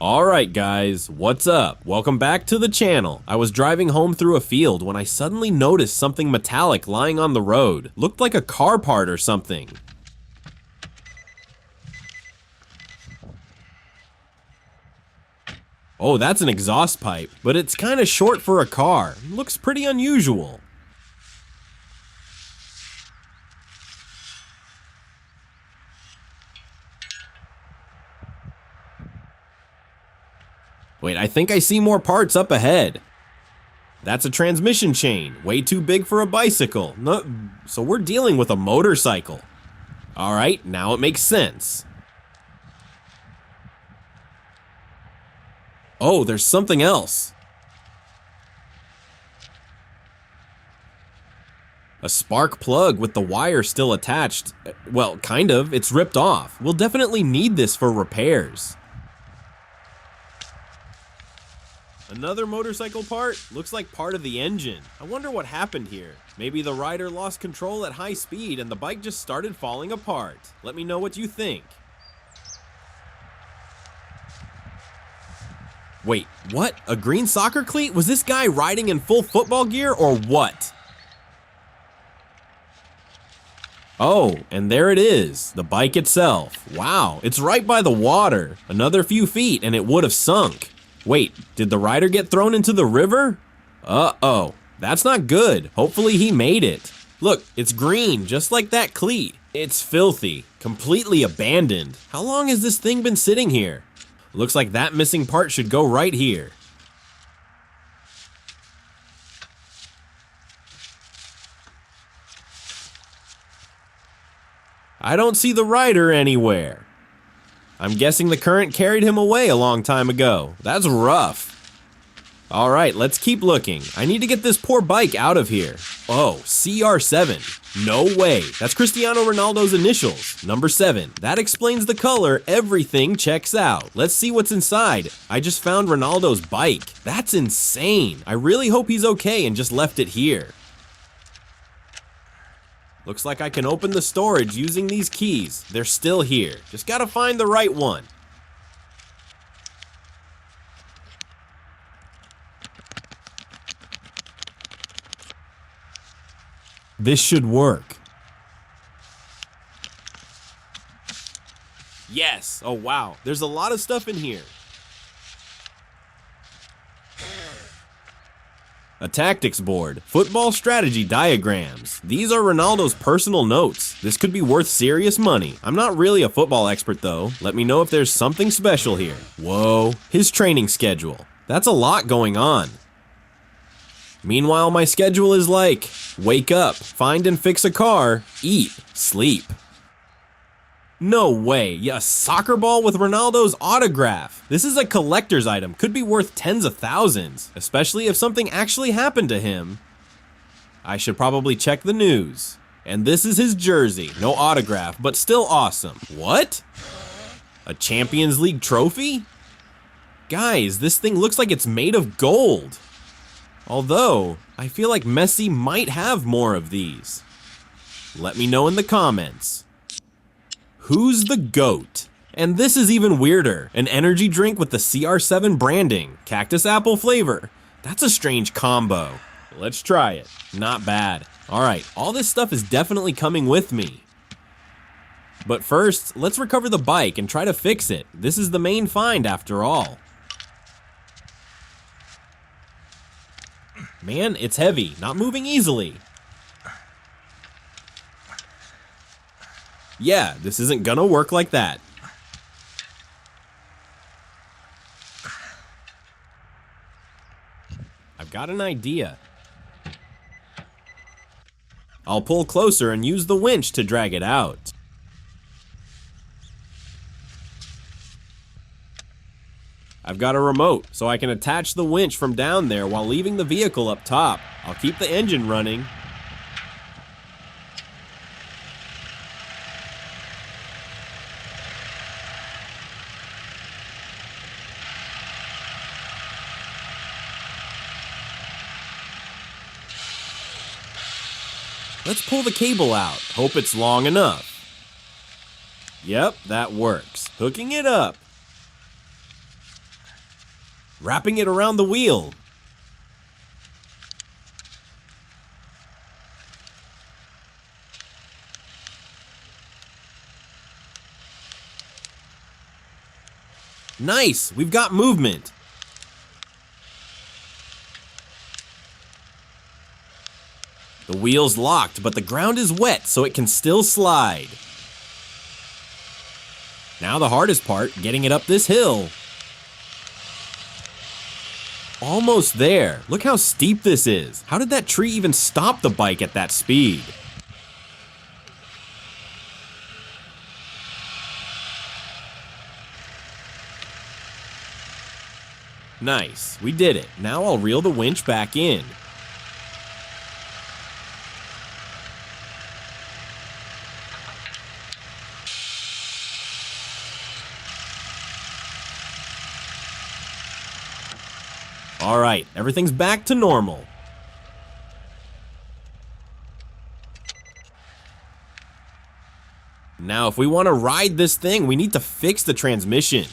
Alright guys, what's up? Welcome back to the channel. I was driving home through a field when I suddenly noticed something metallic lying on the road. Looked like a car part or something. Oh, that's an exhaust pipe, but it's kinda short for a car. Looks pretty unusual. Wait, I think I see more parts up ahead. That's a transmission chain, way too big for a bicycle. No, so we're dealing with a motorcycle. Alright, now it makes sense. Oh, there's something else. A spark plug with the wire still attached. Well, kind of, it's ripped off. We'll definitely need this for repairs. Another motorcycle part? Looks like part of the engine. I wonder what happened here. Maybe the rider lost control at high speed and the bike just started falling apart. Let me know what you think. Wait, what? A green soccer cleat? Was this guy riding in full football gear or what? Oh, and there it is, the bike itself. Wow, it's right by the water. Another few feet and it would have sunk. Wait, did the rider get thrown into the river? Uh-oh, that's not good. Hopefully he made it. Look, it's green, just like that cleat. It's filthy, completely abandoned. How long has this thing been sitting here? Looks like that missing part should go right here. I don't see the rider anywhere. I'm guessing the current carried him away a long time ago. That's rough. Alright, let's keep looking. I need to get this poor bike out of here. Oh, CR7. No way. That's Cristiano Ronaldo's initials. Number 7. That explains the color. Everything checks out. Let's see what's inside. I just found Ronaldo's bike. That's insane. I really hope he's okay and just left it here. Looks like I can open the storage using these keys. They're still here. Just gotta find the right one. This should work. Yes! Oh wow, there's a lot of stuff in here. A tactics board, football strategy diagrams. These are Ronaldo's personal notes. This could be worth serious money. I'm not really a football expert though. Let me know if there's something special here. Whoa, his training schedule. That's a lot going on. Meanwhile, my schedule is like, wake up, find and fix a car, eat, sleep. No way, yeah, a soccer ball with Ronaldo's autograph. This is a collector's item, could be worth tens of thousands, especially if something actually happened to him. I should probably check the news. And this is his jersey, no autograph, but still awesome. What? A Champions League trophy? Guys, this thing looks like it's made of gold. Although, I feel like Messi might have more of these. Let me know in the comments. Who's the GOAT? And this is even weirder. An energy drink with the CR7 branding. Cactus apple flavor. That's a strange combo. Let's try it. Not bad. Alright, all this stuff is definitely coming with me. But first, let's recover the bike and try to fix it. This is the main find after all. Man, it's heavy, not moving easily. Yeah, this isn't gonna work like that. I've got an idea. I'll pull closer and use the winch to drag it out. I've got a remote, so I can attach the winch from down there while leaving the vehicle up top. I'll keep the engine running. Let's pull the cable out. Hope it's long enough. Yep, that works. Hooking it up. wrapping it around the wheel. Nice, we've got movement. The wheel's locked, but the ground is wet, so it can still slide. Now the hardest part, getting it up this hill. Almost there. Look how steep this is. How did that tree even stop the bike at that speed? Nice, we did it. Now I'll reel the winch back in. All right, everything's back to normal. Now, if we want to ride this thing, we need to fix the transmission.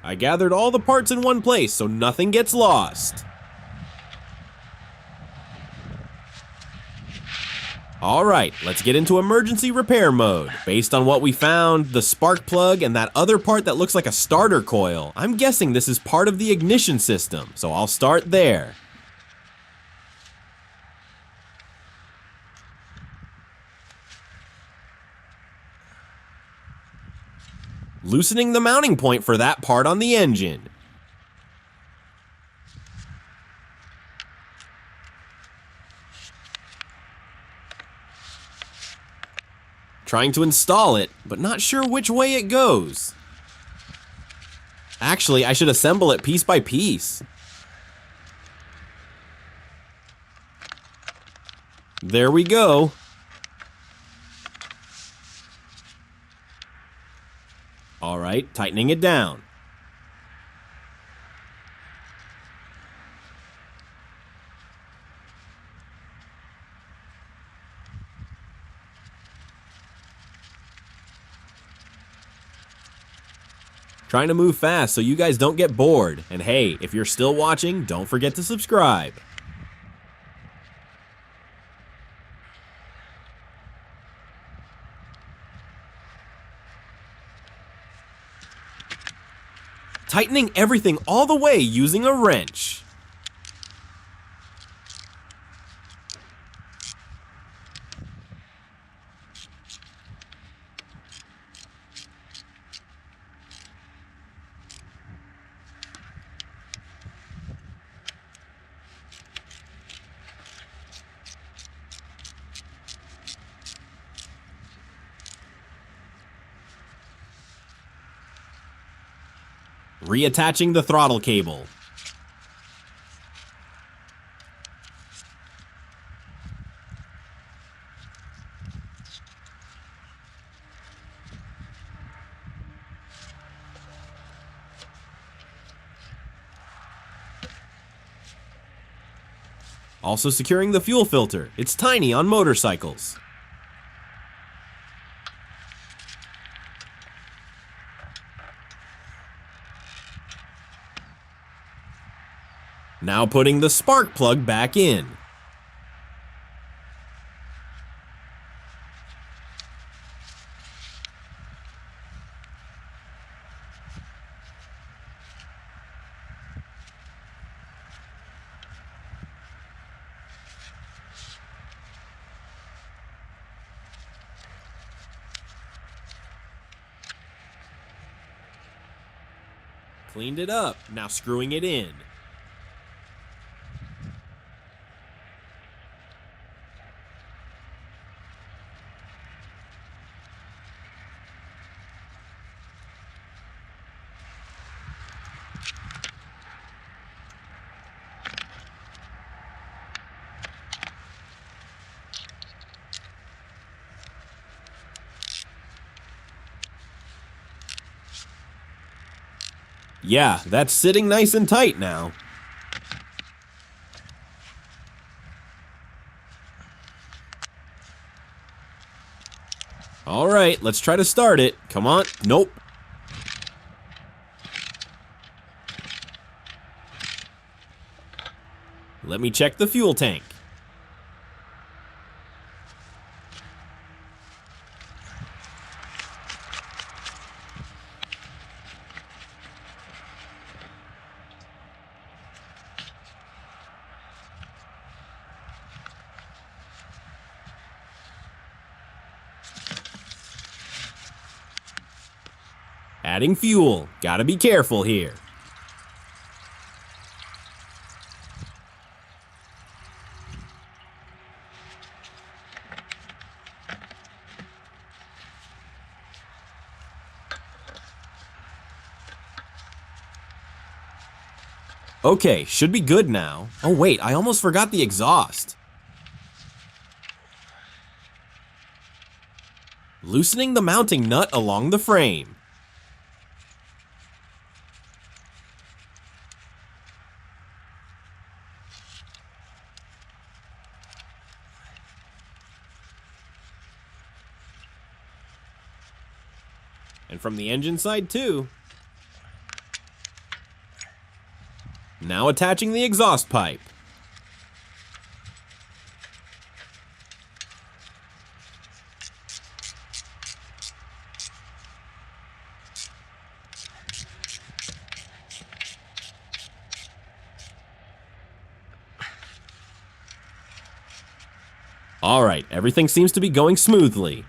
I gathered all the parts in one place so nothing gets lost. Alright, let's get into emergency repair mode. Based on what we found, the spark plug and that other part that looks like a starter coil, I'm guessing this is part of the ignition system, so I'll start there. Loosening the mounting point for that part on the engine. Trying to install it, but not sure which way it goes. Actually, I should assemble it piece by piece. There we go. All right, tightening it down. Trying to move fast so you guys don't get bored. And hey, if you're still watching, don't forget to subscribe. Tightening everything all the way using a wrench. Reattaching the throttle cable. Also securing the fuel filter. It's tiny on motorcycles. Now putting the spark plug back in. Cleaned it up, now screwing it in. Yeah, that's sitting nice and tight now. All right, let's try to start it. Come on. Nope. Let me check the fuel tank. Adding fuel. Gotta be careful here. Okay, should be good now. Oh wait, I almost forgot the exhaust. Loosening the mounting nut along the frame. And from the engine side too. Now attaching the exhaust pipe. All right, everything seems to be going smoothly.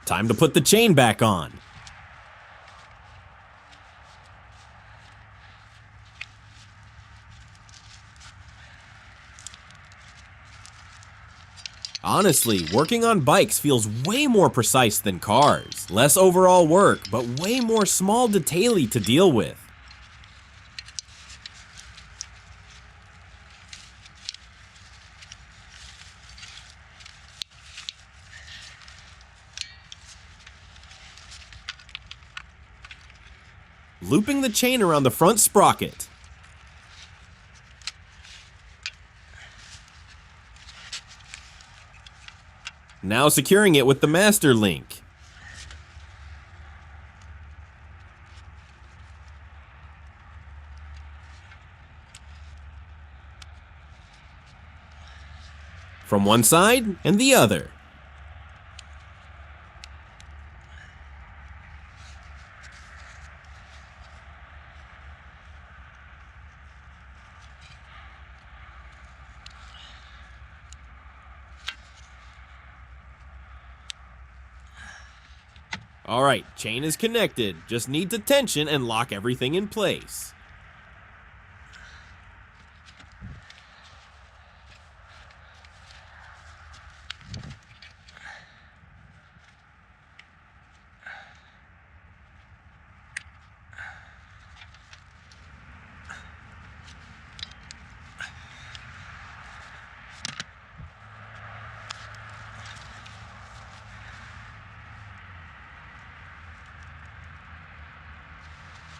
Time to put the chain back on. Honestly, working on bikes feels way more precise than cars. Less overall work, but way more small detail-y to deal with. Looping the chain around the front sprocket. Now securing it with the master link. From one side and the other. Alright, chain is connected. Just need to tension and lock everything in place.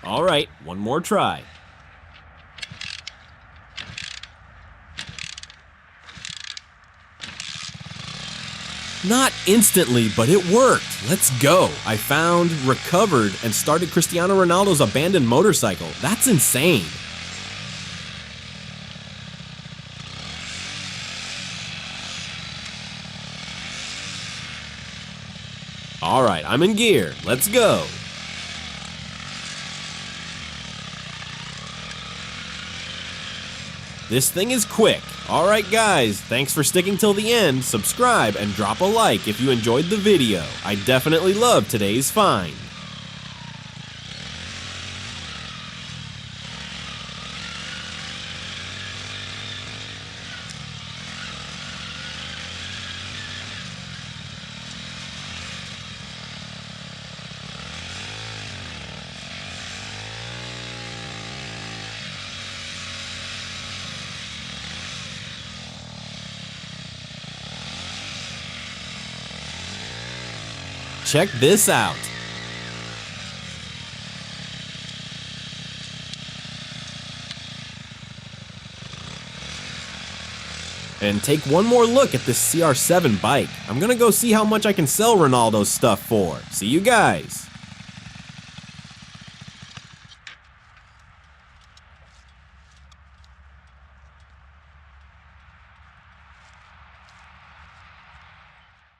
Alright, one more try. Not instantly, but it worked. Let's go. I found, recovered, and started Cristiano Ronaldo's abandoned motorcycle. That's insane. Alright, I'm in gear. Let's go. This thing is quick. Alright guys, thanks for sticking till the end. Subscribe and drop a like if you enjoyed the video. I definitely loved today's find. check this out. And take one more look at this CR7 bike. I'm gonna go see how much I can sell Ronaldo's stuff for. See you guys.